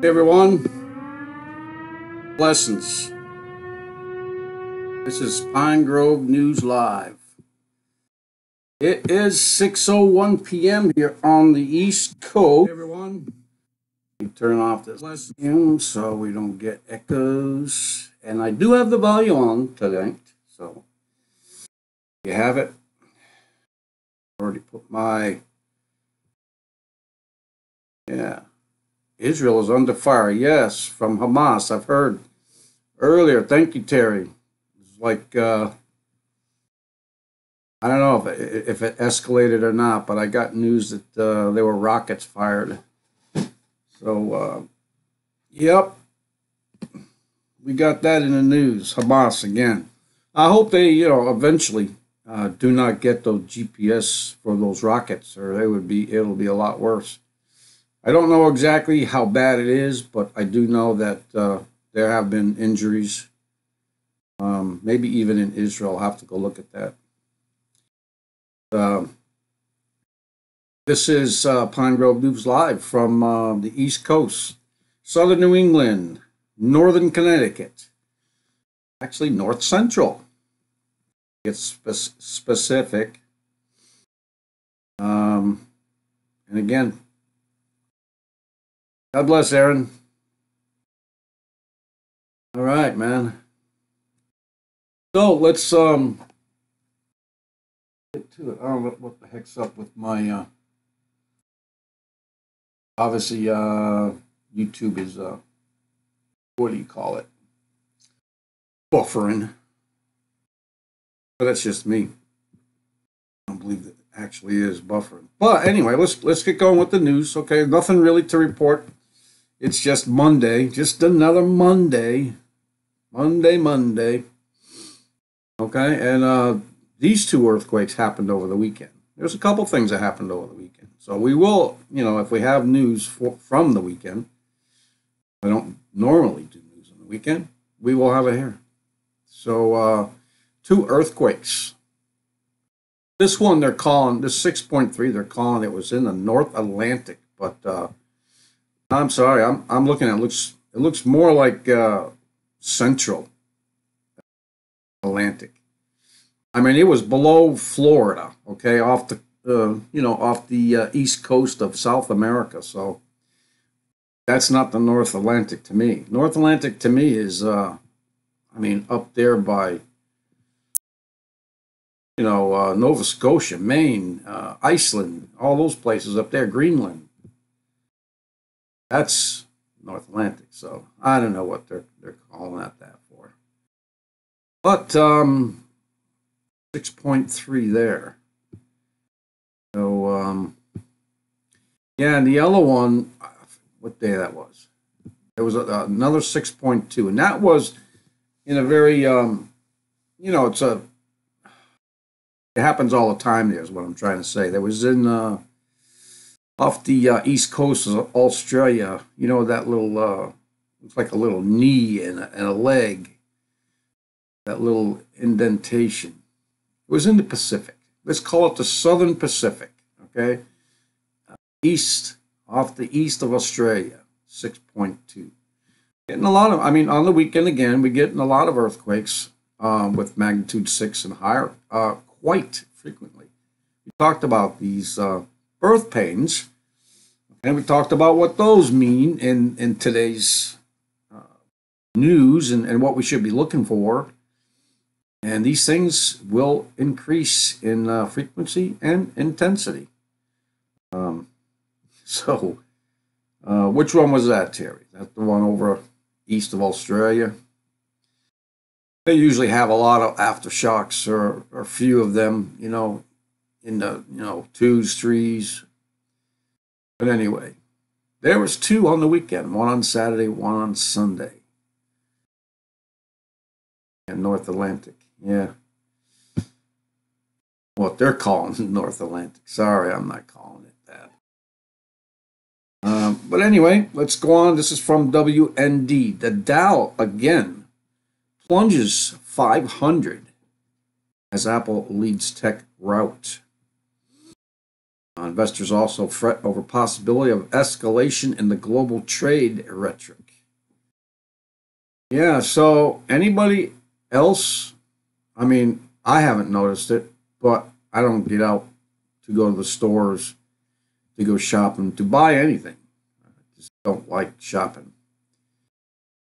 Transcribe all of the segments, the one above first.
Hey everyone, blessings. This is Pine Grove News Live. It is 6:01 p.m. here on the East Coast. Hey everyone, we turn off this volume so we don't get echoes. And I do have the volume on tonight, so you have it. Already put my Israel is under fire. Yes, from Hamas. I've heard earlier. Thank you, Terry. It's like I don't know if it escalated or not, but I got news that there were rockets fired. So, yep, we got that in the news. Hamas again. I hope they, eventually do not get those GPS for those rockets, or it'll be a lot worse. I don't know exactly how bad it is, but I do know that there have been injuries. Maybe even in Israel. I'll have to go look at that. This is Pine Grove News Live from the East Coast, Southern New England, Northern Connecticut, actually North Central. It's specific. And again, God bless, Aaron. All right, man. So let's get to it. I don't know what the heck's up with my obviously YouTube is what do you call it? Buffering. But that's just me. I don't believe that actually is buffering. But anyway, let's get going with the news. Okay, nothing really to report. It's just Monday, just another Monday. Monday. Okay, and these two earthquakes happened over the weekend. There's a couple things that happened over the weekend. So we will, if we have news from the weekend, I don't normally do news on the weekend, we will have it here. So two earthquakes. This one they're calling, this 6.3, they're calling it was in the North Atlantic. But I'm sorry, I'm looking at it looks more like Central Atlantic. I mean, it was below Florida, okay, off the east coast of South America. So that's not the North Atlantic to me. North Atlantic to me is, up there by, Nova Scotia, Maine, Iceland, all those places up there, Greenland. That's North Atlantic. So I don't know what they're calling that for. But 6.3 there. So yeah, and the yellow one, what day that was? There was another 6.2, and that was in a very it happens all the time there is what I'm trying to say. There was in off the east coast of Australia, that little it's like a little knee and a leg, that little indentation. It was in the Pacific. Let's call it the Southern Pacific, okay? Off the east of Australia, 6.2. Getting a lot of, on the weekend again, we're getting a lot of earthquakes with magnitude 6 and higher quite frequently. We talked about these birth pains, and we talked about what those mean in today's news and what we should be looking for. And these things will increase in frequency and intensity. So, which one was that, Terry? That's the one over east of Australia. They usually have a lot of aftershocks, or a few of them, in the 2s, 3s. But anyway, there was two on the weekend, one on Saturday, one on Sunday. And North Atlantic, yeah. What they're calling the North Atlantic. Sorry, I'm not calling it that. But anyway, let's go on. This is from WND. The Dow again plunges 500 as Apple leads tech rout. Investors also fret over possibility of escalation in the global trade rhetoric. Yeah, so anybody else? I mean, I haven't noticed it, but I don't get out to go to the stores to go shopping to buy anything. I just don't like shopping.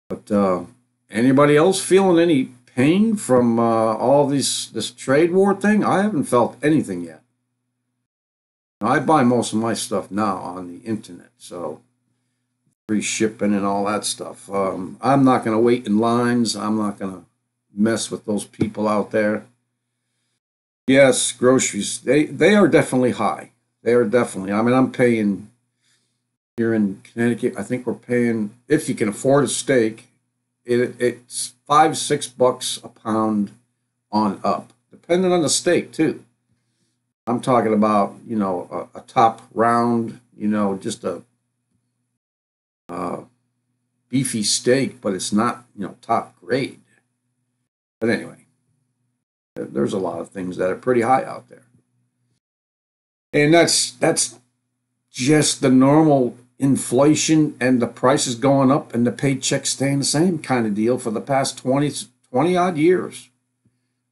But anybody else feeling any pain from all this trade war thing? I haven't felt anything yet. I buy most of my stuff now on the internet, so free shipping and all that stuff. I'm not going to wait in lines. I'm not going to mess with those people out there. Yes, groceries, they are definitely high. They are definitely. I mean, I'm paying here in Connecticut. I think we're paying, if you can afford a steak, it's $5, $6 a pound on up, depending on the steak too. I'm talking about, a top round, just a beefy steak, but it's not, top grade. But anyway, there's a lot of things that are pretty high out there. And that's just the normal inflation and the prices going up and the paychecks staying the same kind of deal for the past 20 odd years.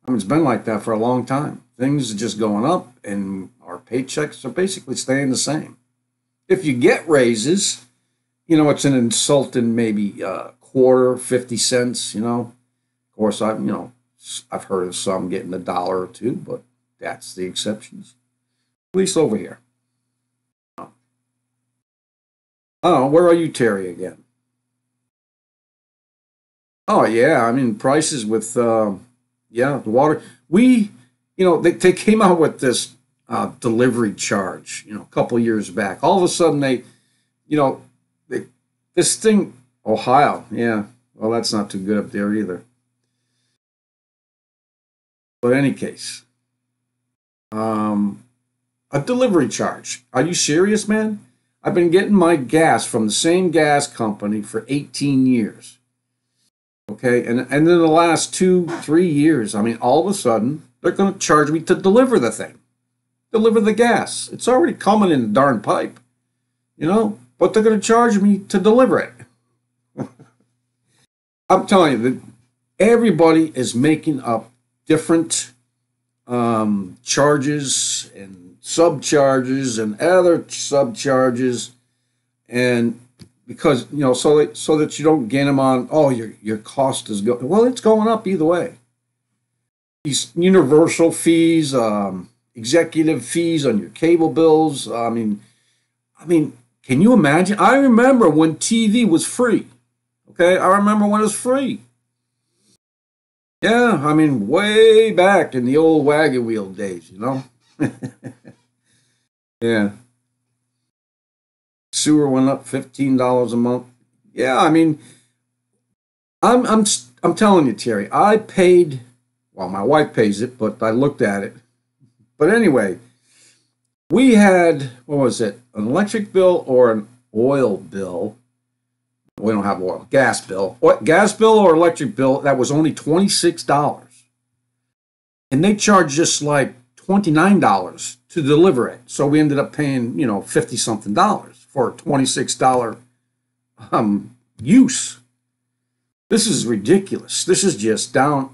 I mean, it's been like that for a long time. Things are just going up and our paychecks are basically staying the same. If you get raises, it's an insult in maybe a quarter, 50 cents, Of course, I've heard of some getting $1 or $2, but that's the exceptions. At least over here. Oh, where are you, Terry, again? Oh, yeah. I mean, prices with, the water. They came out with this delivery charge, a couple years back. All of a sudden, this thing, Ohio, yeah. Well, that's not too good up there either. But in any case, a delivery charge. Are you serious, man? I've been getting my gas from the same gas company for 18 years. Okay, and in the last 2, 3 years, I mean, all of a sudden, they're going to charge me to deliver the thing, deliver the gas. It's already coming in the darn pipe, but they're going to charge me to deliver it. I'm telling you that everybody is making up different charges and subcharges and other subcharges, and because so that you don't gain them on. Oh, your cost is going. Well, it's going up either way. These universal fees, executive fees on your cable bills. I mean, can you imagine? I remember when TV was free. Okay, I remember when it was free. Yeah, I mean, way back in the old wagon wheel days, Yeah, sewer went up $15 a month. Yeah, I mean, I'm telling you, Terry, I paid. Well, my wife pays it, but I looked at it. But anyway, we had, what was it, an electric bill or an oil bill? We don't have oil. Gas bill. What, gas bill or electric bill that was only $26. And they charged us like $29 to deliver it. So we ended up paying, 50 something dollars for a $26 use. This is ridiculous. This is just out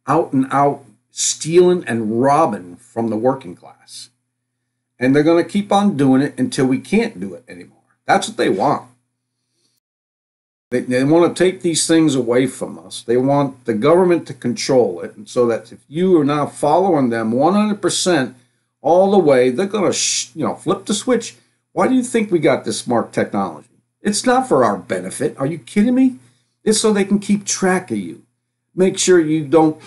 and out stealing and robbing from the working class. And they're going to keep on doing it until we can't do it anymore. That's what they want. They want to take these things away from us. They want the government to control it, and so that if you are not following them 100% all the way, they're going to, flip the switch. Why do you think we got this smart technology? It's not for our benefit. Are you kidding me? It's so they can keep track of you. Make sure you don't,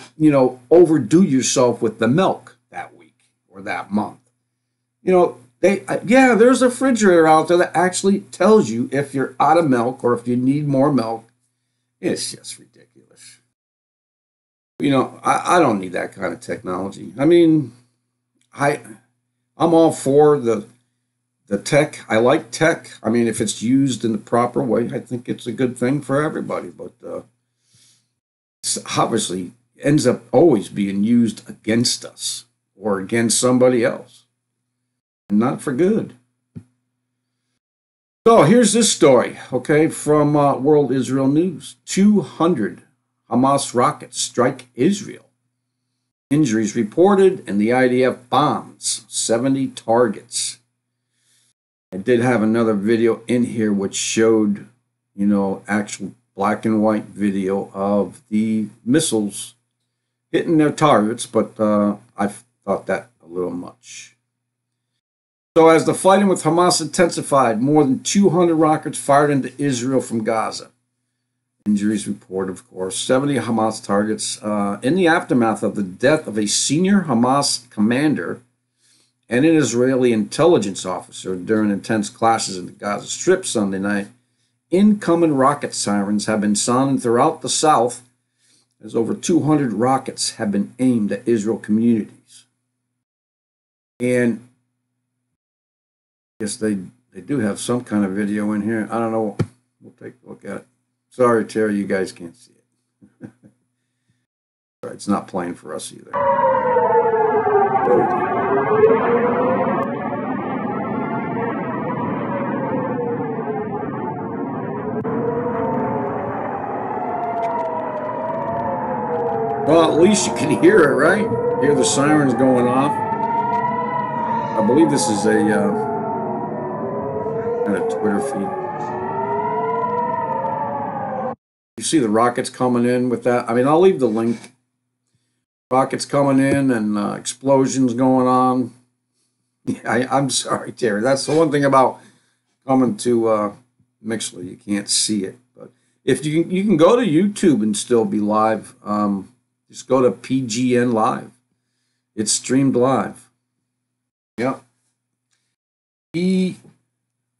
overdo yourself with the milk that week or that month. There's a refrigerator out there that actually tells you if you're out of milk or if you need more milk. It's just ridiculous. I don't need that kind of technology. I mean, I'm all for the tech. I like tech. I mean, if it's used in the proper way, I think it's a good thing for everybody. But it's obviously ends up always being used against us or against somebody else. and not for good. So here's this story, okay, from World Israel News. 200 Hamas rockets strike Israel. Injuries reported, and the IDF bombs 70 targets. I did have another video in here which showed, actual black and white video of the missiles hitting their targets, but I thought that a little much. So as the fighting with Hamas intensified, more than 200 rockets fired into Israel from Gaza. Injuries reported, of course, 70 Hamas targets in the aftermath of the death of a senior Hamas commander and an Israeli intelligence officer during intense clashes in the Gaza Strip Sunday night. Incoming rocket sirens have been sounding throughout the south as over 200 rockets have been aimed at Israel communities. And I guess they do have some kind of video in here. I don't know. We'll take a look at it. Sorry, Terry, you guys can't see it. All right, it's not playing for us either. Well, at least you can hear it, right? Hear the sirens going off. I believe this is a kind of Twitter feed. You see the rockets coming in with that? I mean, I'll leave the link. Rockets coming in and explosions going on. Yeah, I'm sorry, Terry. That's the one thing about coming to Mixler. You can't see it. But if you can go to YouTube and still be live. Just go to PGN Live. It's streamed live. Yep. E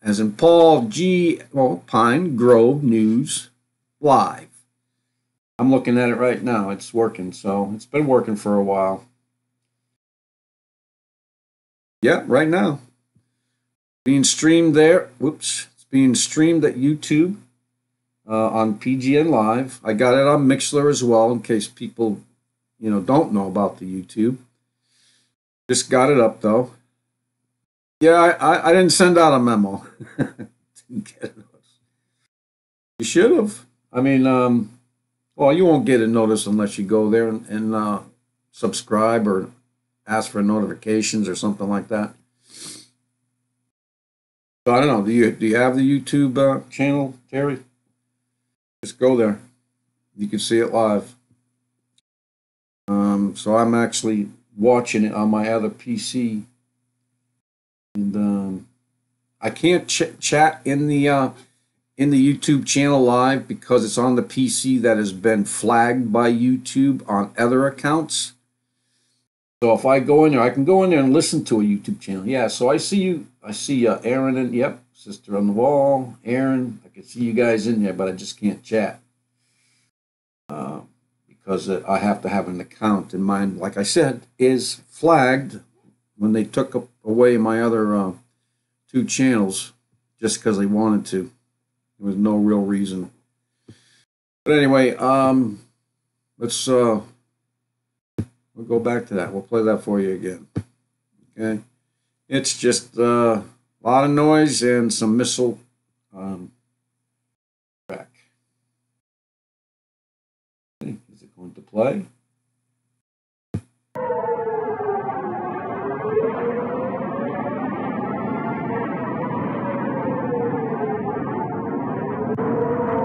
as in Paul, G, well, Pine Grove News Live. I'm looking at it right now. It's working, so it's been working for a while. Yeah, right now. Being streamed there. Whoops. It's being streamed at YouTube. On PGN Live. I got it on Mixler as well in case people, don't know about the YouTube. Just got it up though. Yeah, I didn't send out a memo. Didn't get it. You should have. I mean, well, you won't get a notice unless you go there and subscribe or ask for notifications or something like that. So I don't know. Do you have the YouTube channel, Terry? Just go there. You can see it live. So I'm actually watching it on my other PC, and I can't chat in the YouTube channel live because it's on the PC that has been flagged by YouTube on other accounts. So if I go in there, I can go in there and listen to a YouTube channel. Yeah. So I see you. I see Aaron and yep, Sister on the Wall, Aaron. I can see you guys in there, but I just can't chat. Because I have to have an account, and mine, like I said, is flagged when they took away my other 2 channels just because they wanted to. There was no real reason. But anyway, let's we'll go back to that. We'll play that for you again. Okay, it's just a lot of noise and some missile track. Is it going to play?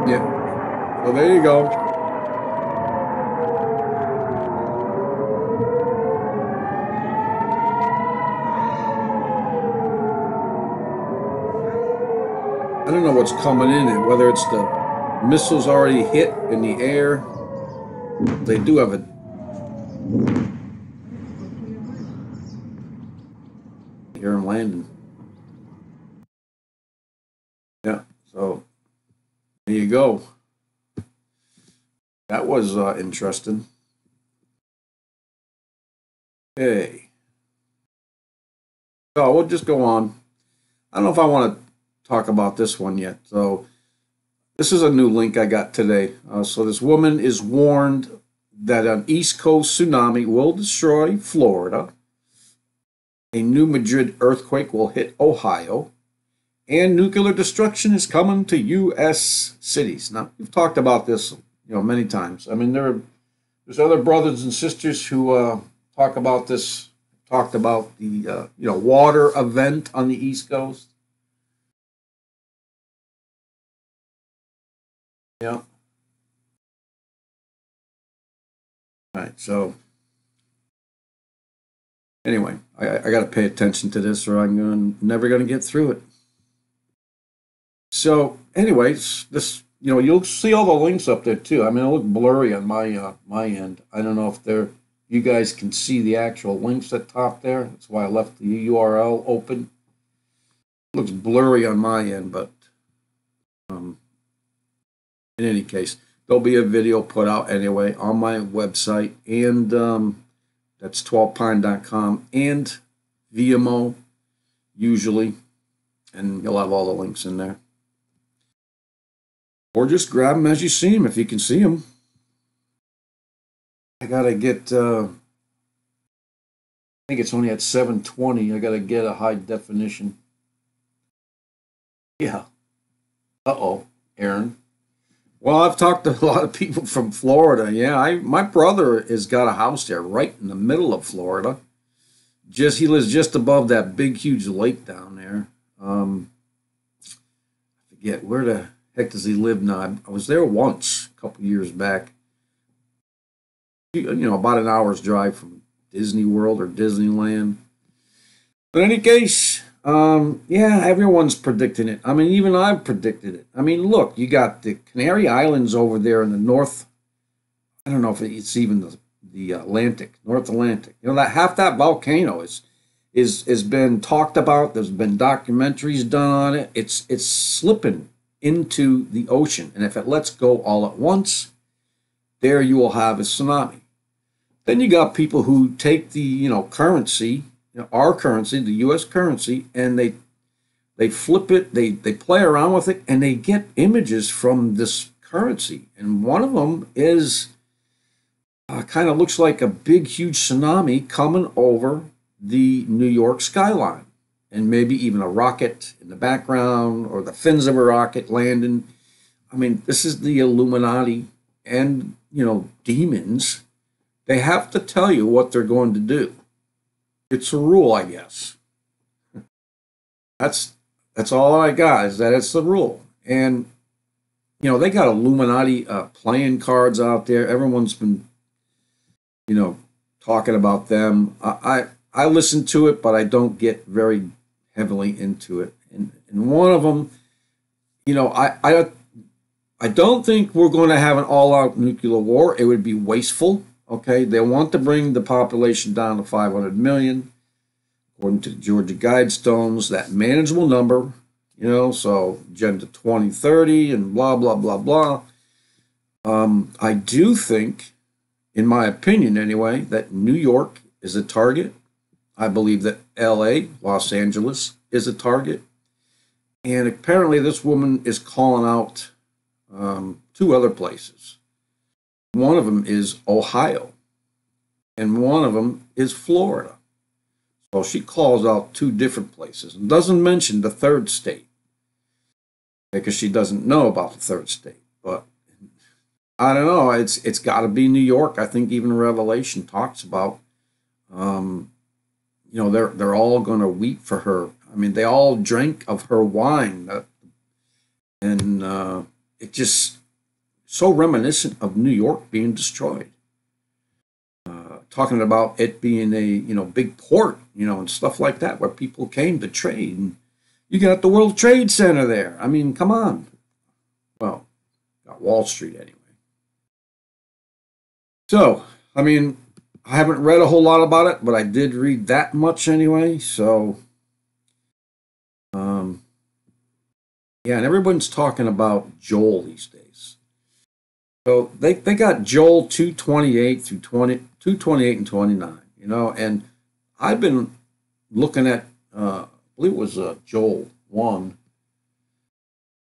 Yeah. So there you go. I don't know what's coming in and whether it's the missiles already hit in the air. They do have a hear them landing. Yeah, so there you go. That was interesting. Okay. So we'll just go on. I don't know if I want to talk about this one yet. So this is a new link I got today. So this woman is warned that an East Coast tsunami will destroy Florida. A new Madrid earthquake will hit Ohio. And nuclear destruction is coming to U.S. cities. Now, we've talked about this, many times. I mean, there's other brothers and sisters who talk about this. Talked about the water event on the East Coast. Yeah. All right. So anyway, I got to pay attention to this, or I'm never going to get through it. So, anyways, this you'll see all the links up there too. I mean, it look blurry on my end. I don't know if you guys can see the actual links at top there. That's why I left the URL open. It looks blurry on my end, but um, in any case, there'll be a video put out anyway on my website, and that's 12pine.com and VMO usually, and you'll have all the links in there. Or just grab them as you see them, if you can see them. I gotta get, I think it's only at 720. I gotta get a high definition. Yeah. Uh-oh, Aaron. Well, I've talked to a lot of people from Florida. Yeah, my brother has got a house there right in the middle of Florida. He lives just above that big, huge lake down there. I forget where the heck does he live now. I was there once a couple years back. About an hour's drive from Disney World or Disneyland. But in any case, yeah, everyone's predicting it. I mean, even I've predicted it. I mean, look, you got the Canary Islands over there in the north. I don't know if it's even the Atlantic, North Atlantic. That half that volcano is been talked about. There's been documentaries done on it. It's slipping into the ocean, and if it lets go all at once, there you will have a tsunami. Then you got people who take the currency, our currency, the U.S. currency, and they flip it, they play around with it, and they get images from this currency. And one of them is kind of looks like a big, huge tsunami coming over the New York skyline, and maybe even a rocket in the background or the fins of a rocket landing. I mean, this is the Illuminati and demons. They have to tell you what they're going to do. It's a rule, I guess. That's all I got, is that it's the rule. And they got Illuminati playing cards out there. Everyone's been talking about them. I listen to it, but I don't get very heavily into it. And one of them, I don't think we're going to have an all-out nuclear war. It would be wasteful. Okay, they want to bring the population down to 500 million, according to the Georgia Guidestones, that manageable number, so Agenda 2030 and blah, blah, blah, blah. I do think, in my opinion anyway, that New York is a target. I believe that LA, Los Angeles, is a target. And apparently this woman is calling out two other places. One of them is Ohio, and one of them is Florida. So she calls out two different places and doesn't mention the third state because she doesn't know about the third state. But I don't know. It's got to be New York. I think even Revelation talks about, they're all going to weep for her. I mean, they all drank of her wine, and it just so reminiscent of New York being destroyed. Talking about it being a big port, and stuff like that, where people came to trade. And you got the World Trade Center there. I mean, come on. Well, got Wall Street anyway. So, I mean, I haven't read a whole lot about it, but I did read that much anyway. So, yeah, and everyone's talking about Joel these days. So they got Joel 2:28 through 2:28 and 29, and I've been looking at, I believe it was Joel 1.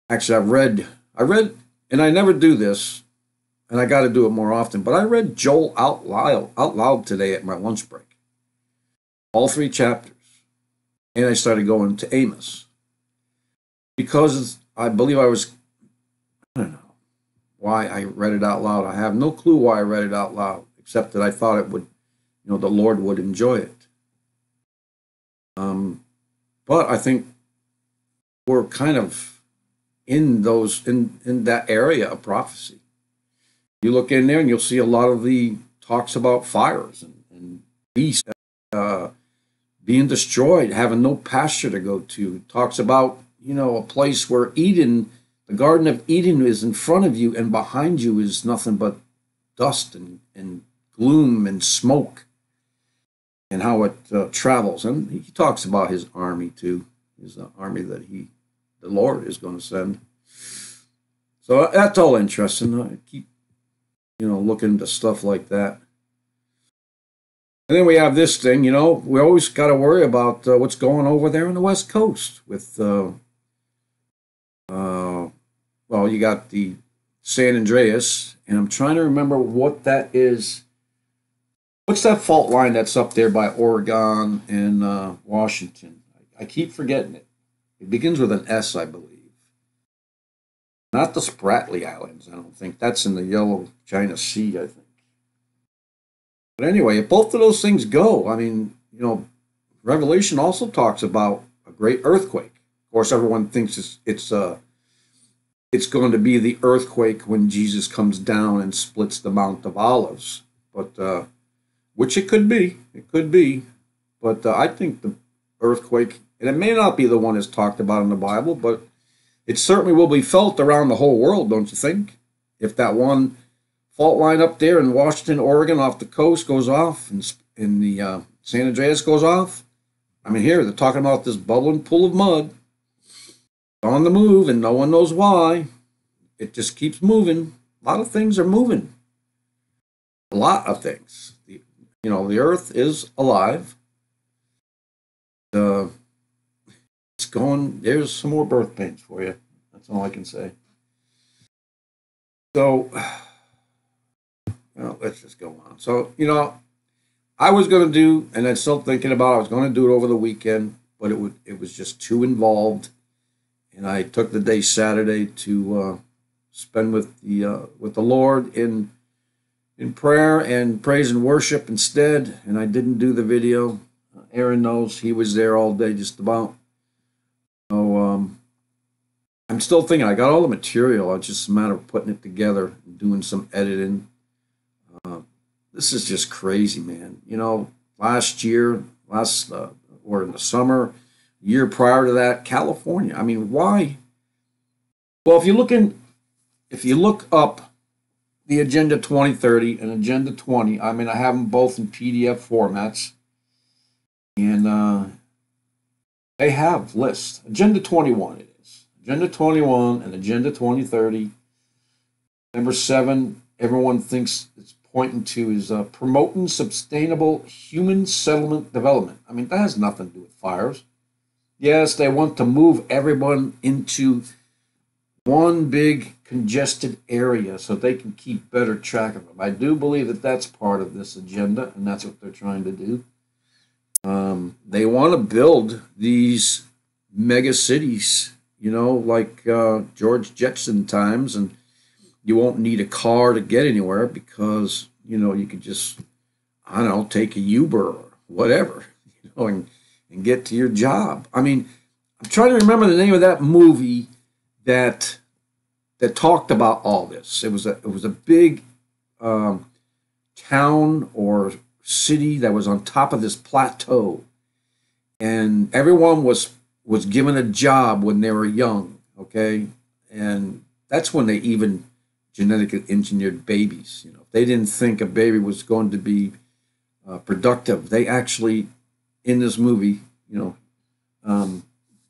Actually, I read, and I never do this, and I got to do it more often, but I read Joel out loud today at my lunch break. All 3 chapters. and I started going to Amos because I believe I don't know why I read it out loud. I have no clue why I read it out loud, except that I thought it would, the Lord would enjoy it. But I think we're kind of in that area of prophecy. You look in there and you'll see a lot of the talks about fires and beasts being destroyed, having no pasture to go to. It talks about, a place where Eden, the Garden of Eden, is in front of you, and behind you is nothing but dust and gloom and smoke, and how it travels. And he talks about his army too, his army that the Lord is going to send. So that's all interesting. I keep, looking into stuff like that. And then we have this thing, we always got to worry about what's going over there on the West Coast with, well, you got the San Andreas, and I'm trying to remember what that is. What's that fault line that's up there by Oregon and Washington? I keep forgetting it. It begins with an S, I believe. Not the Spratly Islands, I don't think. That's in the Yellow China Sea, I think. But anyway, if both of those things go, I mean, Revelation also talks about a great earthquake. Of course, everyone thinks it's going to be the earthquake when Jesus comes down and splits the Mount of Olives. But which it could be. It could be. But I think the earthquake, and it may not be the one that's talked about in the Bible, but it certainly will be felt around the whole world, don't you think? If that one fault line up there in Washington, Oregon, off the coast goes off, and the San Andreas goes off. I mean, here, they're talking about this bubbling pool of mud on the move, and no one knows why. It just keeps moving. A lot of things are moving. A lot of things. The earth is alive. It's going, there's some more birth pains for you. That's all I can say. So, let's just go on. So, I was going to do, and I'm still thinking about, I was going to do it over the weekend, but it was just too involved. And I took the day Saturday to spend with the Lord in prayer and praise and worship instead. And I didn't do the video. Aaron knows, he was there all day just about. So I'm still thinking, I got all the material. It's just a matter of putting it together and doing some editing. This is just crazy, man. Last year, or in the summer, year prior to that, California. I mean, why? Well, if you look up the Agenda 2030 and Agenda 20, I mean, I have them both in PDF formats, and they have lists. Agenda 21 it is. Agenda 21 and Agenda 2030. Number 7, everyone thinks it's pointing to is promoting sustainable human settlement development. I mean, that has nothing to do with fires. Yes, they want to move everyone into one big congested area so they can keep better track of them. I do believe that that's part of this agenda, and that's what they're trying to do. They want to build these mega cities, like George Jetson times, and you won't need a car to get anywhere because, you could just, take a Uber or whatever, and get to your job. I mean, I'm trying to remember the name of that movie that talked about all this. It was a big town or city that was on top of this plateau, and everyone was given a job when they were young. Okay, and that's when they even genetically engineered babies. If they didn't think a baby was going to be productive, they actually, in this movie,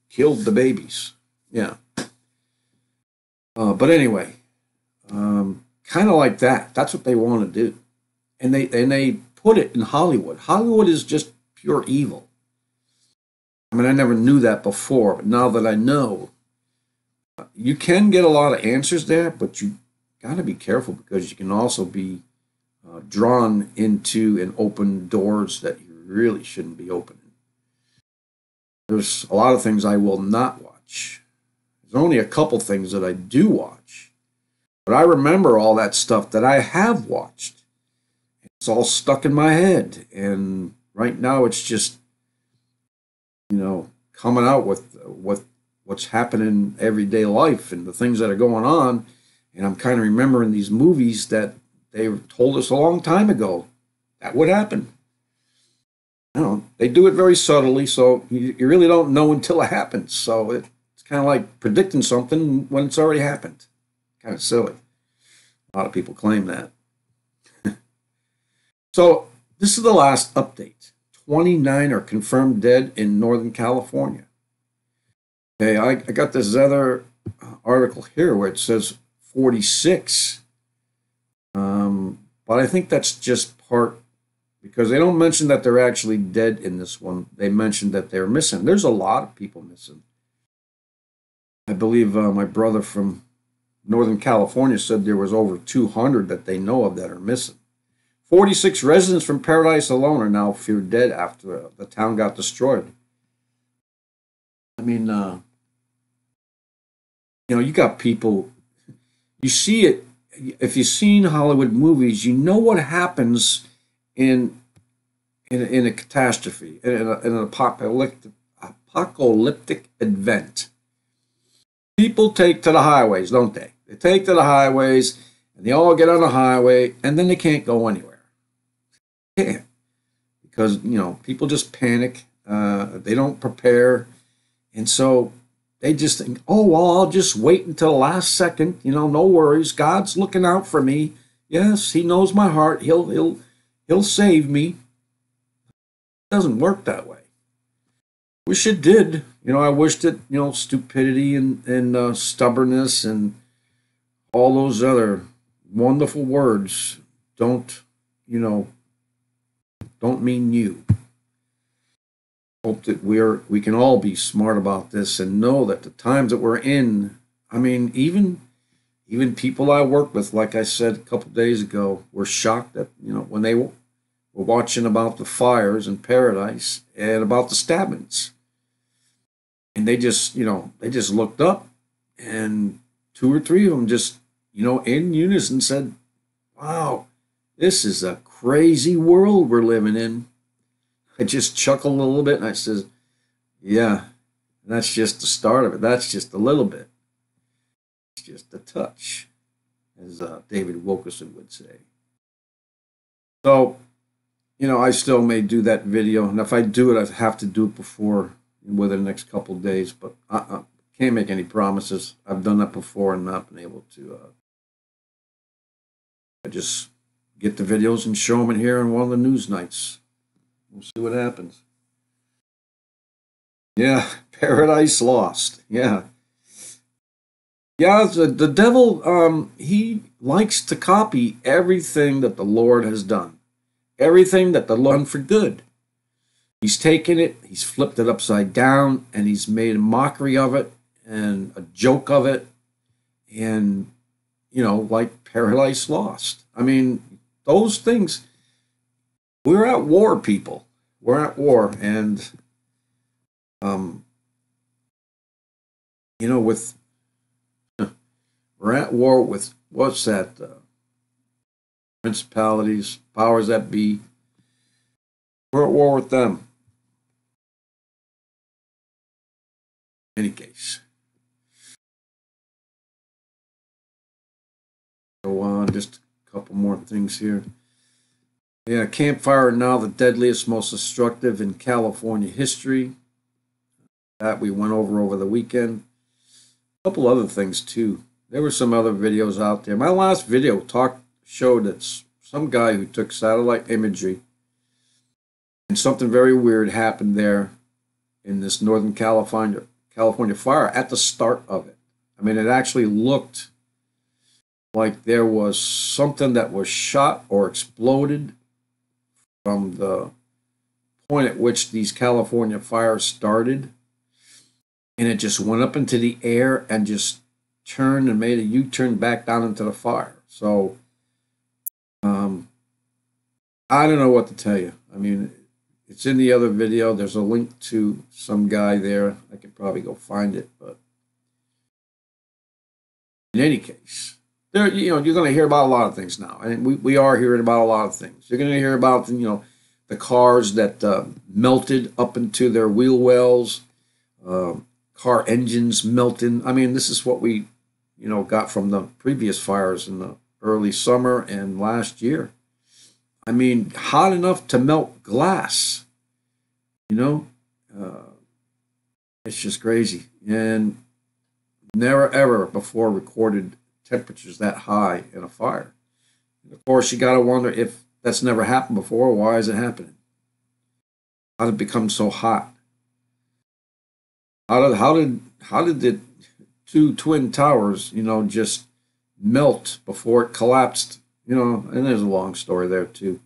killed the babies. Yeah. But anyway, kind of like that. That's what they want to do, and they put it in Hollywood. Hollywood is just pure evil. I mean, I never knew that before, but now that I know, you can get a lot of answers there, but you got to be careful because you can also be drawn into and open doors that you really shouldn't be opening. There's a lot of things I will not watch. There's only a couple things that I do watch. But I remember all that stuff that I have watched. It's all stuck in my head. And right now it's just, coming out with what's happening in everyday life and the things that are going on. And I'm kind of remembering these movies that they told us a long time ago that would happen. They do it very subtly, so you really don't know until it happens. So it's kind of like predicting something when it's already happened. Kind of silly. A lot of people claim that. So this is the last update. 29 are confirmed dead in Northern California. Okay, I got this other article here where it says 46. But I think that's just part, because they don't mention that they're actually dead in this one. They mentioned that they're missing. There's a lot of people missing. I believe my brother from Northern California said there was over 200 that they know of that are missing. 46 residents from Paradise alone are now feared dead after the town got destroyed. I mean, you got people, you see it, if you've seen Hollywood movies, you know what happens in a catastrophe, in an apocalyptic event. People take to the highways, don't they? They take to the highways, and they all get on the highway, and then they can't go anywhere. They can't. Because, people just panic. They don't prepare. And so they just think, oh, well, I'll just wait until the last second. No worries. God's looking out for me. Yes, he knows my heart. He'll save me. It doesn't work that way. Wish it did. I wish that, stupidity and stubbornness and all those other wonderful words don't mean you. Hope that we can all be smart about this and know that the times that we're in, I mean, even people I work with, like I said a couple days ago, were shocked that, when they were watching about the fires in Paradise and about the stabbings. And they just looked up, and 2 or 3 of them just, in unison said, wow, this is a crazy world we're living in. I just chuckled a little bit, and I says, yeah, that's just the start of it. That's just a little bit. It's just a touch, as David Wilkerson would say. So, I still may do that video, and if I do it, I have to do it within the next couple of days, but I can't make any promises. I've done that before and not been able to. I just get the videos and show them in here on one of the news nights. We'll see what happens. Yeah, Paradise Lost. Yeah. Yeah, the devil, he likes to copy everything that the Lord has done. Everything that the Lord done for good. He's taken it, he's flipped it upside down, and he's made a mockery of it and a joke of it. And, like Paradise Lost. I mean, those things, we're at war, people. We're at war. And, we're at war with, what's that? Principalities, powers that be. We're at war with them. In any case. Go on, just a couple more things here. Yeah, campfire now the deadliest, most destructive in California history. That we went over the weekend. A couple other things too. There were some other videos out there. My last video showed that some guy who took satellite imagery, and something very weird happened there in this Northern California fire at the start of it. I mean, it actually looked like there was something that was shot or exploded from the point at which these California fires started, and it just went up into the air and just turned and made a U-turn back down into the fire. So I don't know what to tell you. I mean, it's in the other video. There's a link to some guy there. I could probably go find it, but in any case, there, you're going to hear about a lot of things now, and we are hearing about a lot of things. You're going to hear about, the cars that melted up into their wheel wells, car engines melting. I mean, this is what we, got from the previous fires in the early summer and last year. I mean, hot enough to melt glass. It's just crazy, and never ever before recorded temperatures that high in a fire. And of course, you got to wonder, if that's never happened before, why is it happening? How did it become so hot? How did the two twin towers, just melt before it collapsed? And there's a long story there too.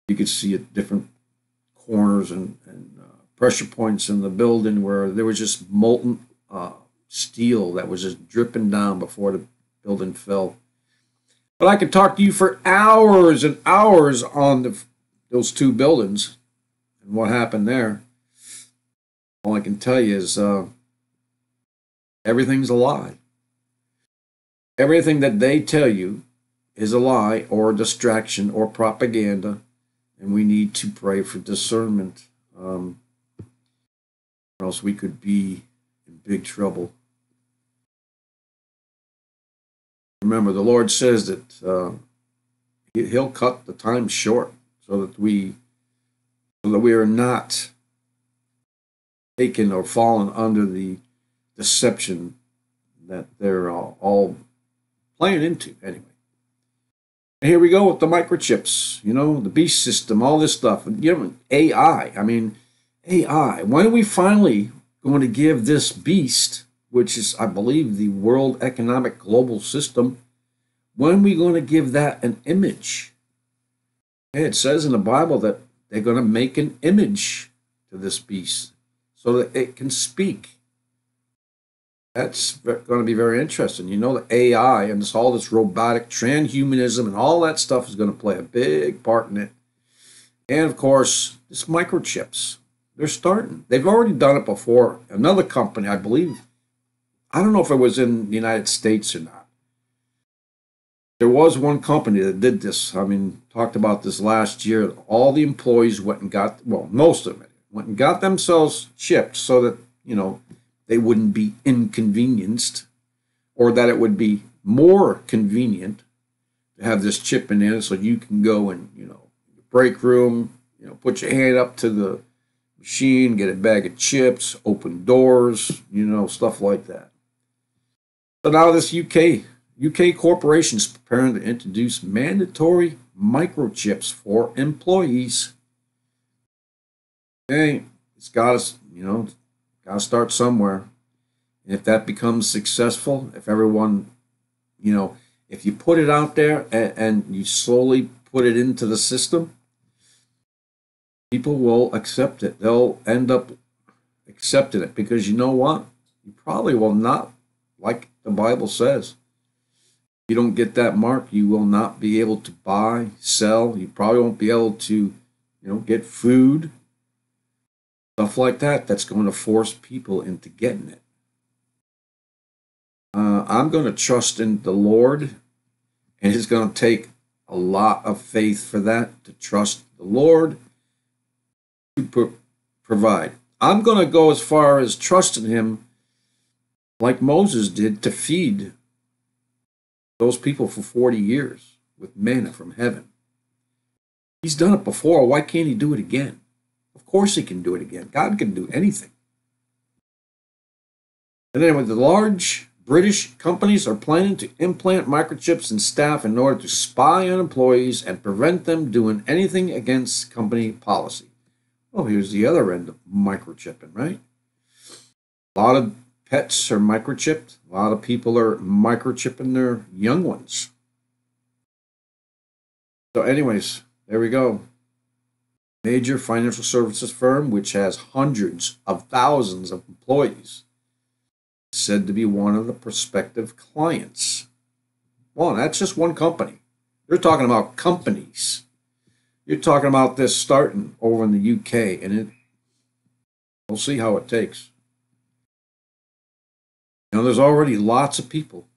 You could see at different corners and pressure points in the building where there was just molten steel that was just dripping down before the building fell. But I could talk to you for hours and hours on those two buildings and what happened there. All I can tell you is everything's a lie. Everything that they tell you is a lie or a distraction or propaganda, and we need to pray for discernment, or else we could be in big trouble. Remember, the Lord says that He'll cut the time short so that we are not taken or fallen under the deception that they're all playing into anyway. And here we go with the microchips, the beast system, all this stuff. AI. I mean, AI. When are we finally going to give this beast, which is, I believe, the World Economic Global System, when are we going to give that an image? It says in the Bible that they're going to make an image to this beast so that it can speak. That's going to be very interesting. The AI and all this robotic transhumanism and all that stuff is going to play a big part in it. And of course, this microchips. They're starting. They've already done it before. Another company, I believe, I don't know if it was in the United States or not. There was one company that did this. I mean, talked about this last year. All the employees went and got, most of them went and got themselves chipped so that, they wouldn't be inconvenienced, or that it would be more convenient to have this chip in there so you can go and, the break room, put your hand up to the machine, get a bag of chips, open doors, stuff like that. So now this UK corporation is preparing to introduce mandatory microchips for employees. Okay, it's got to, got to start somewhere. And if that becomes successful, if everyone, if you put it out there and you slowly put it into the system, people will accept it. They'll end up accepting it because you know what? You probably will not, like the Bible says. If you don't get that mark, you will not be able to buy, sell. You probably won't be able to, get food. Stuff like that, that's going to force people into getting it. I'm going to trust in the Lord, and it's going to take a lot of faith for that, to trust the Lord to provide. I'm going to go as far as trusting Him, like Moses did, to feed those people for 40 years with manna from heaven. He's done it before. Why can't He do it again? Of course He can do it again. God can do anything. And then with the large British companies are planning to implant microchips in staff in order to spy on employees and prevent them doing anything against company policy. Well, here's the other end of microchipping, right? A lot of pets are microchipped. A lot of people are microchipping their young ones. So anyways, there we go. Major financial services firm, which has hundreds of thousands of employees, said to be one of the prospective clients. Well, that's just one company. They're talking about companies. You're talking about this starting over in the UK, and we'll see how it takes. There's already lots of people.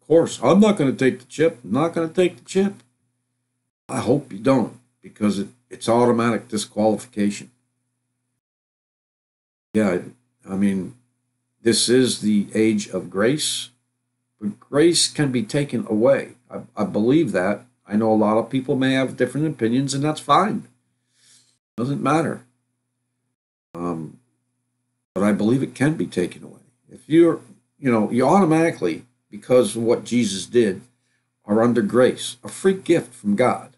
Of course, I'm not going to take the chip. I'm not going to take the chip. I hope you don't, because it's automatic disqualification. Yeah, I mean, this is the age of grace, but grace can be taken away. I believe that. I know a lot of people may have different opinions, and that's fine. Doesn't matter. But I believe it can be taken away. If you automatically, because of what Jesus did, are under grace, a free gift from God.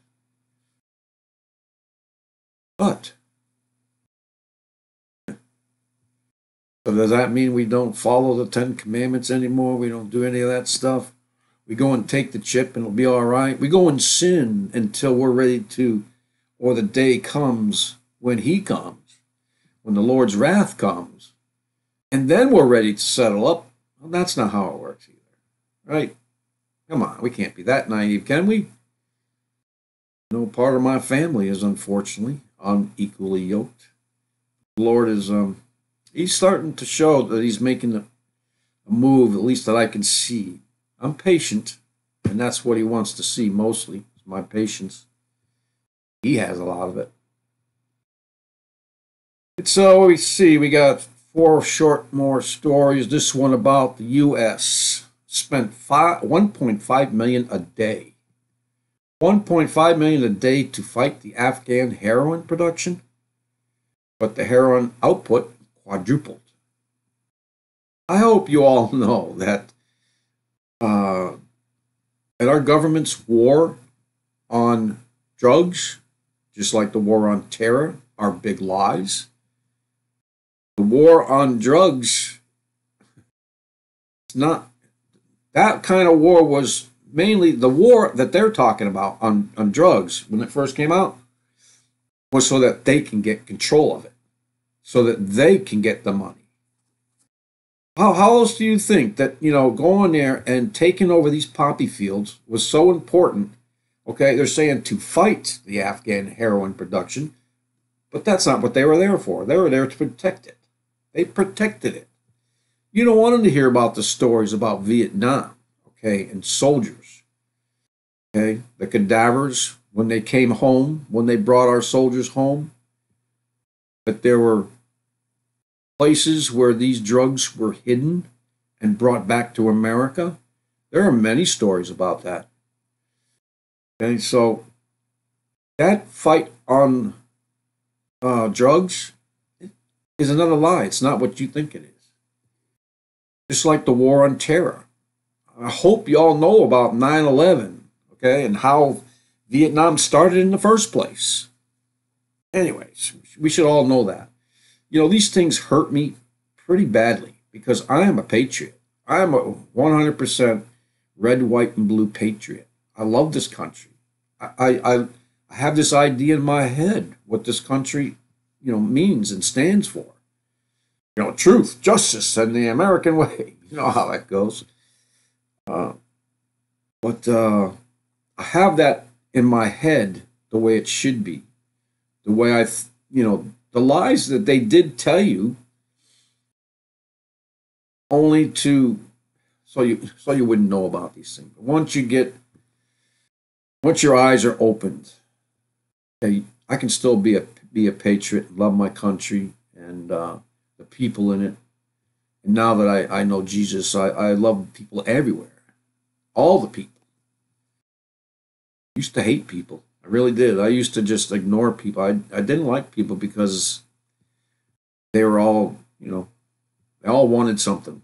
But, so does that mean we don't follow the Ten Commandments anymore? We don't do any of that stuff? We go and take the chip and it'll be all right? We go and sin until we're ready to, or the day comes when he comes, when the Lord's wrath comes, and then we're ready to settle up? Well, that's not how it works either, right? Come on, we can't be that naive, can we? Part of my family is unfortunately unequally yoked. The Lord is, he's starting to show that he's making a move, at least that I can see. I'm patient, and that's what he wants to see mostly, is my patience. He has a lot of it. And so we see, we got 4 short more stories. This one about the U.S. spent $1.5 million a day. $1.5 million a day to fight the Afghan heroin production, but the heroin output quadrupled. I hope you all know that our government's war on drugs, just like the war on terror, are big lies. The war on drugs, it's not, that kind of war was mainly the war that they're talking about on drugs when it first came out, was so that they can get control of it, so that they can get the money. How else do you think that, going there and taking over these poppy fields was so important? Okay, they're saying to fight the Afghan heroin production, but that's not what they were there for. They were there to protect it. They protected it. You don't want them to hear about the stories about Vietnam, okay, and soldiers. Okay, the cadavers, when they came home, when they brought our soldiers home, that there were places where these drugs were hidden and brought back to America. There are many stories about that. Okay, so that fight on drugs is another lie. It's not what you think it is. Just like the war on terror. I hope you all know about 9/11, okay, and how Vietnam started in the first place. Anyways, we should all know that. These things hurt me pretty badly because I am a patriot. I am a 100% red, white, and blue patriot. I love this country. I have this idea in my head what this country, means and stands for. Truth, justice, and the American way. You know how that goes. But I have that in my head the way it should be. The way the lies that they did tell you only so you wouldn't know about these things. Once your eyes are opened, okay, I can still be a patriot, love my country and the people in it. And now that I know Jesus, I love people everywhere, all the people. I used to hate people. I really did. I used to just ignore people. I didn't like people because they were all, they all wanted something.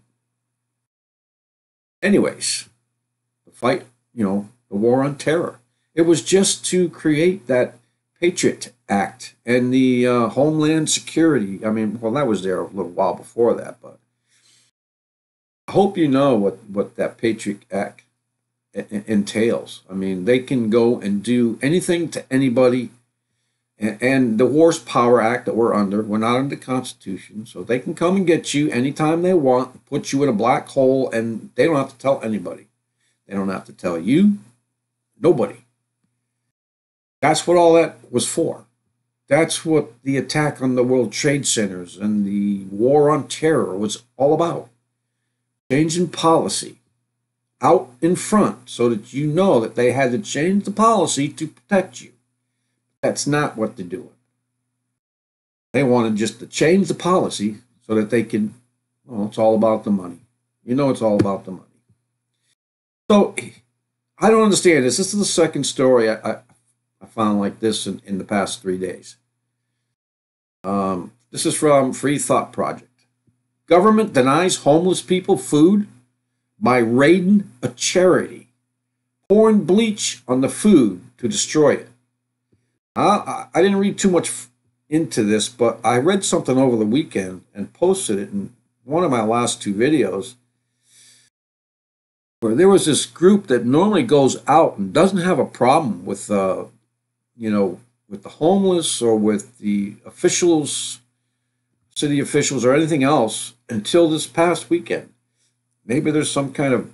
Anyways, the fight, the war on terror. It was just to create that Patriot Act and the Homeland Security. Well, that was there a little while before that, but I hope you know what that Patriot Act entails. They can go and do anything to anybody. And the Horsepower Act that we're not under the Constitution, so they can come and get you anytime they want, put you in a black hole, and they don't have to tell anybody. They don't have to tell you, nobody. That's what all that was for. That's what the attack on the World Trade Centers and the war on terror was all about. Changing policy out in front so that you know that they had to change the policy to protect you. That's not what they're doing. They wanted just to change the policy so that they can, well, it's all about the money. You know it's all about the money. So I don't understand this. This is the second story I found like this in the past 3 days. This is from Free Thought Project. Government denies homeless people food by raiding a charity, pouring bleach on the food to destroy it. I didn't read too much into this, but I read something over the weekend and posted it in one of my last two videos, where there was this group that normally goes out and doesn't have a problem with, with the homeless or with the officials, city officials, or anything else until this past weekend. Maybe there's some kind of,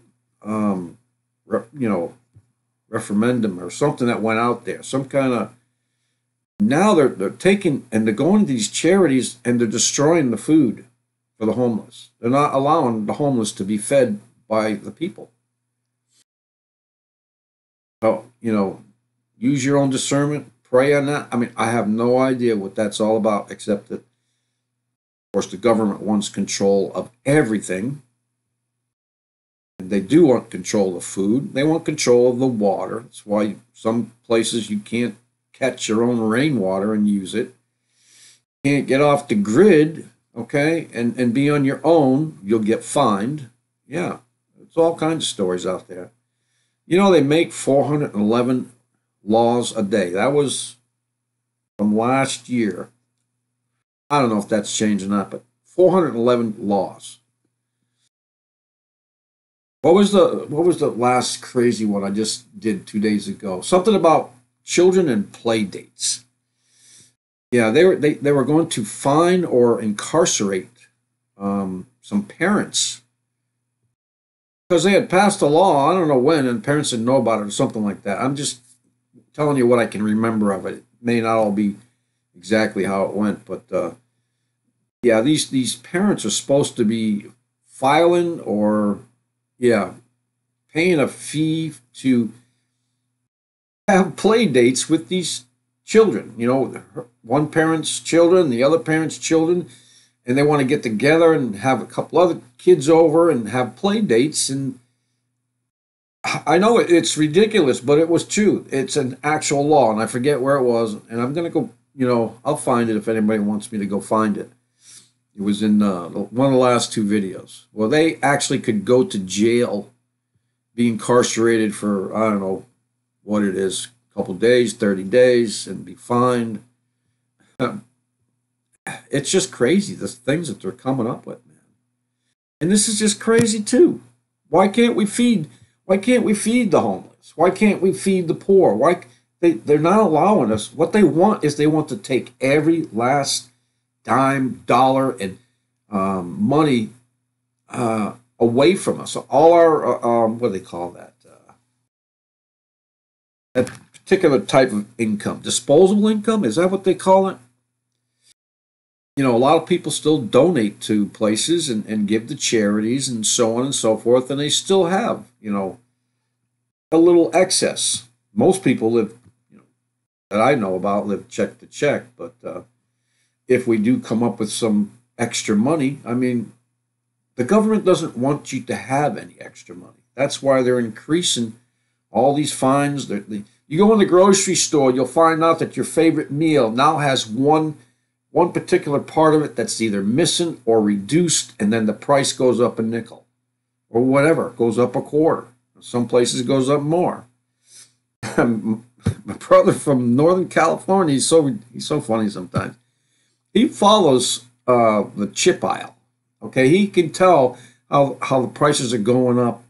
referendum or something that went out there, some kind of. Now they're taking and they're going to these charities and they're destroying the food for the homeless. They're not allowing the homeless to be fed by the people. So, use your own discernment, pray on that. I mean, I have no idea what that's all about, except that, of course, the government wants control of everything. And they do want control of food. They want control of the water. That's why some places you can't catch your own rainwater and use it. Can't get off the grid, okay, and be on your own. You'll get fined. Yeah, it's all kinds of stories out there. They make 411 laws a day. That was from last year. I don't know if that's changed or not, but 411 laws. What was the last crazy one I just did 2 days ago? Something about children and play dates. Yeah, they were going to fine or incarcerate some parents because they had passed a law. I don't know when, and parents didn't know about it or something like that. I'm just telling you what I can remember of it. It may not all be exactly how it went, but yeah, these parents are supposed to be filing or paying a fee to have play dates with these children. One parent's children, the other parent's children, and they want to get together and have a couple other kids over and have play dates. And I know it's ridiculous, but it was true. It's an actual law, and I forget where it was. And I'm going to go, I'll find it if anybody wants me to go find it. It was in one of the last two videos. Well, they actually could go to jail, be incarcerated for, I don't know what it is, a couple days, 30 days, and be fined. It's just crazy, the things that they're coming up with, man. And this is just crazy too. Why can't we feed the homeless? Why can't we feed the poor? Why they're not allowing us? What they want is they want to take every last dime, dollar, and money away from us. So all our what do they call that? That particular type of income, disposable income, is that what they call it? A lot of people still donate to places and give to charities and so on and so forth, and they still have, a little excess. Most people live, that I know about, live check to check, but if we do come up with some extra money, I mean, the government doesn't want you to have any extra money. That's why they're increasing all these fines. You go in the grocery store, you'll find out that your favorite meal now has one particular part of it that's either missing or reduced, and then the price goes up a nickel or whatever, goes up a quarter. Some places it goes up more. My brother from Northern California, he's so funny sometimes. He follows the chip aisle. Okay, he can tell how the prices are going up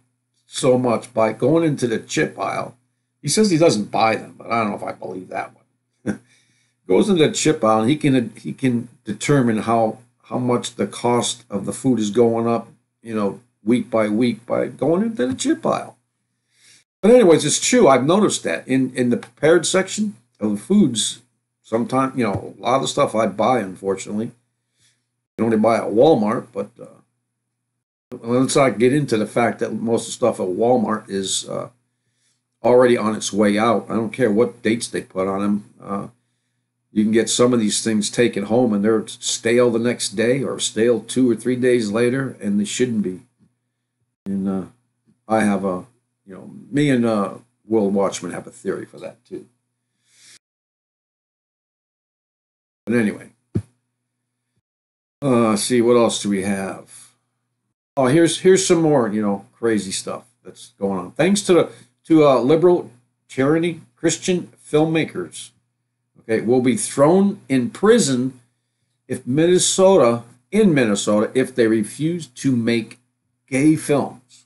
so much by going into the chip aisle. He says he doesn't buy them, but I don't know if I believe that one. Goes into the chip aisle, and he can determine how much the cost of the food is going up, week by week by going into the chip aisle. But anyways, it's true. I've noticed that in the prepared section, of the foods, sometimes, you know, a lot of the stuff I buy, unfortunately, I only buy at Walmart, but let's not get into the fact that most of the stuff at Walmart is already on its way out. I don't care what dates they put on them. You can get some of these things taken home and they're stale the next day or stale 2 or 3 days later, and they shouldn't be. And I have a, you know, me and Will Watchman have a theory for that too. But anyway, see what else do we have? Oh, here's some more, you know, crazy stuff that's going on. Thanks to liberal tyranny, Christian filmmakers, okay, will be thrown in prison in Minnesota, if they refuse to make gay films.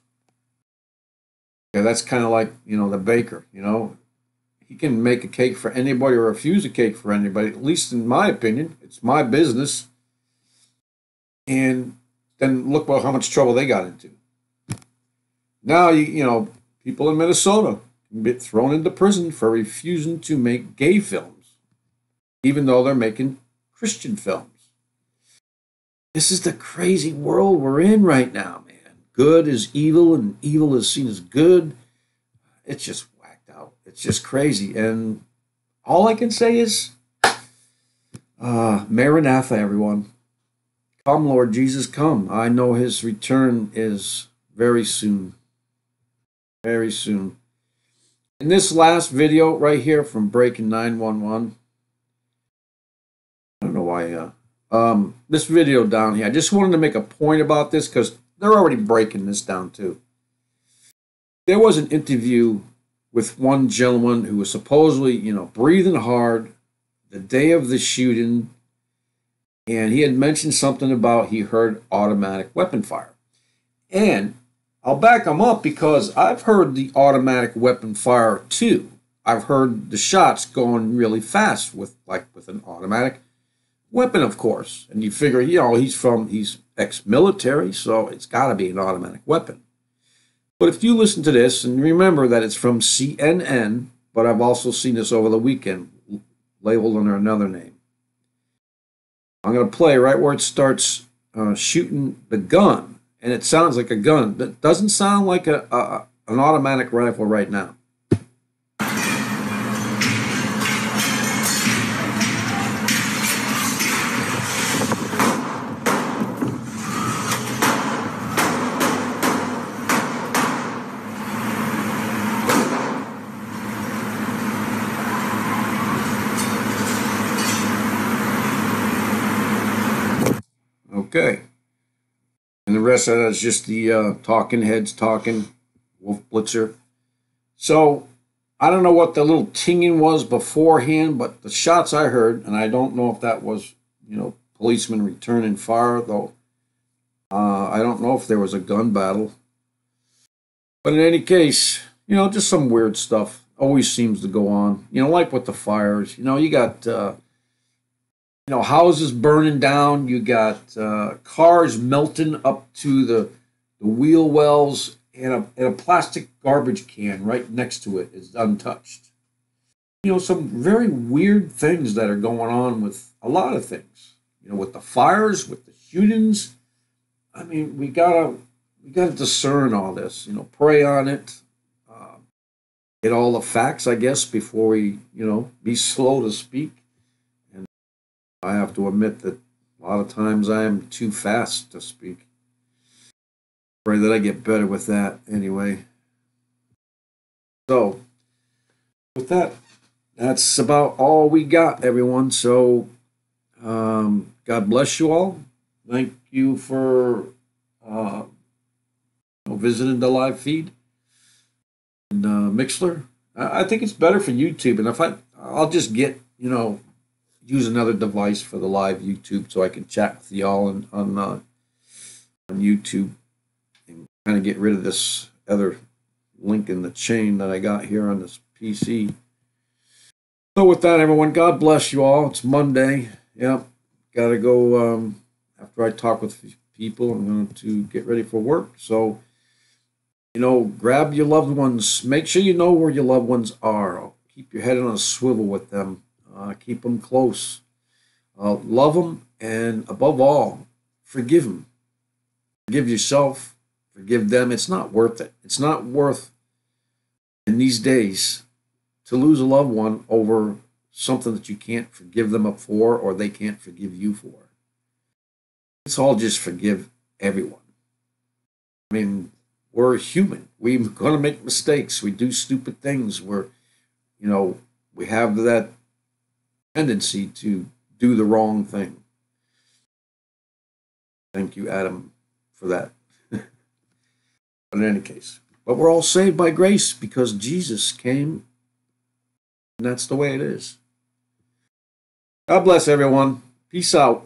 Yeah, that's kind of like, you know, the baker, you know. He can make a cake for anybody or refuse a cake for anybody, at least in my opinion. It's my business. And then look well how much trouble they got into. Now, you know, people in Minnesota can get thrown into prison for refusing to make gay films, even though they're making Christian films. This is the crazy world we're in right now, man. Good is evil, and evil is seen as good. It's just whacked out. It's just crazy. And all I can say is, Maranatha, everyone. Come, Lord Jesus, come. I know his return is very soon. Very soon. In this last video right here from Breaking 911, I don't know why, this video down here, I just wanted to make a point about this because they're already breaking this down too. There was an interview with one gentleman who was supposedly, you know, breathing hard the day of the shooting, and he had mentioned something about he heard automatic weapon fire. And I'll back him up because I've heard the automatic weapon fire too. I've heard the shots going really fast with an automatic weapon, of course. And you figure, you know, he's ex-military, so it's got to be an automatic weapon. But if you listen to this, and remember that it's from CNN, but I've also seen this over the weekend, labeled under another name. I'm going to play right where it starts shooting the gun, and it sounds like a gun. That doesn't sound like an automatic rifle right now. Okay. And the rest of that is just the talking heads talking, Wolf Blitzer. So I don't know what the little tinging was beforehand, but the shots I heard, and I don't know if that was, you know, policemen returning fire, though. I don't know if there was a gun battle. But in any case, you know, just some weird stuff always seems to go on. You know, like with the fires, you know, you got... you know, houses burning down. You got cars melting up to the wheel wells, and a plastic garbage can right next to it is untouched. You know, some very weird things that are going on with a lot of things. You know, with the fires, with the shootings. I mean, we gotta discern all this. You know, pray on it. Get all the facts, I guess, before we, you know, be slow to speak. I have to admit that a lot of times I am too fast to speak. Pray that I get better with that anyway. So, with that, that's about all we got, everyone. So, God bless you all. Thank you for visiting the live feed and Mixler. I think it's better for YouTube, and I'll just get, you know, use another device for the live YouTube so I can chat with y'all on YouTube and kind of get rid of this other link in the chain that I got here on this PC. So with that, everyone, God bless you all. It's Monday. Yep, got to go after I talk with people. I'm going to get ready for work. So, you know, grab your loved ones. Make sure you know where your loved ones are, Keep your head on a swivel with them. Keep them close. Love them, and above all, forgive them. Forgive yourself. Forgive them. It's not worth it. It's not worth, in these days, to lose a loved one over something that you can't forgive them up for, or they can't forgive you for. Let's all just forgive everyone. I mean, we're human. We're going to make mistakes. We do stupid things. We have that tendency to do the wrong thing. Thank you, Adam, for that. But in any case, but we're all saved by grace because Jesus came, and that's the way it is. God bless everyone. Peace out.